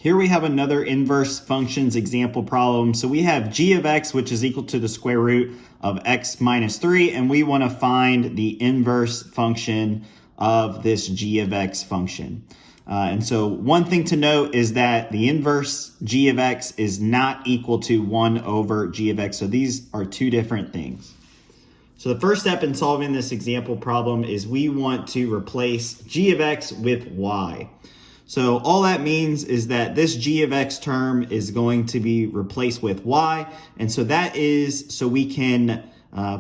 Here we have another inverse functions example problem. So we have g of x, which is equal to the square root of x minus 3, and we want to find the inverse function of this g of x function. And so one thing to note is that the inverse g of x is not equal to 1 over g of x. So these are two different things. So the first step in solving this example problem is we want to replace g of x with y. So all that means is that this g of x term is going to be replaced with y. And so that is so we can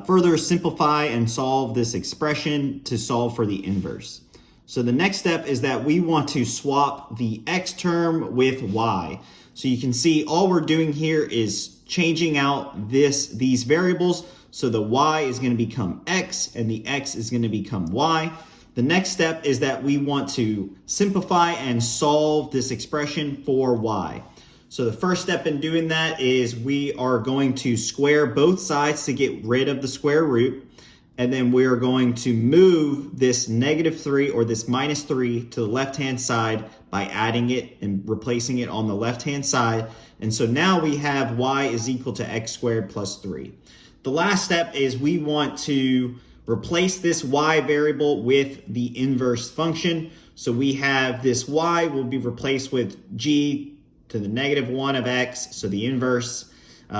further simplify and solve this expression to solve for the inverse. So the next step is that we want to swap the x term with y. So you can see all we're doing here is changing out these variables. So the y is going to become x and the x is going to become y. The next step is that we want to simplify and solve this expression for y. So the first step in doing that is we are going to square both sides to get rid of the square root. And then we are going to move this -3 or this -3 to the left-hand side by adding it and replacing it on the left-hand side. And so now we have y is equal to x squared plus 3. The last step is we want to replace this y variable with the inverse function. So we have this y will be replaced with g to the -1 of x, so the inverse,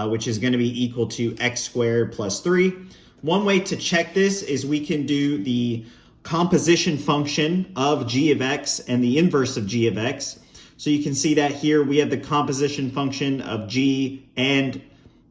which is going to be equal to x squared plus 3. One way to check this is we can do the composition function of g of x and the inverse of g of x. So you can see that here we have the composition function of g and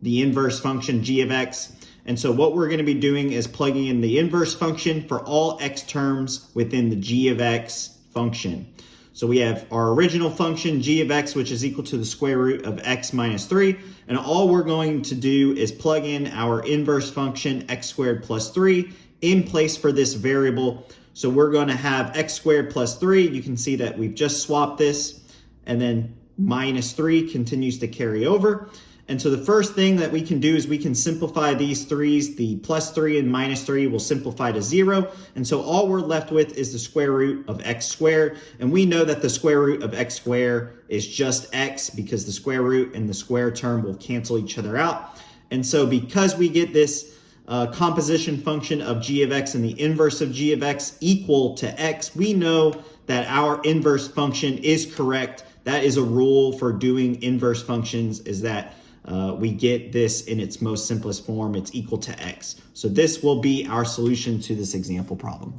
the inverse function g of x. And so what we're going to be doing is plugging in the inverse function for all x terms within the g of x function. So we have our original function g of x, which is equal to the square root of x minus 3. And all we're going to do is plug in our inverse function x squared plus 3 in place for this variable. So we're going to have x squared plus 3. You can see that we've just swapped this, and then minus 3 continues to carry over. And so the first thing that we can do is we can simplify these threes. The plus 3 and minus 3 will simplify to 0. And so all we're left with is the square root of x squared. And we know that the square root of x squared is just x because the square root and the square term will cancel each other out. And so because we get this composition function of g of x and the inverse of g of x equal to x, we know that our inverse function is correct. That is a rule for doing inverse functions, is that we get this in its most simplest form. It's equal to x. So this will be our solution to this example problem.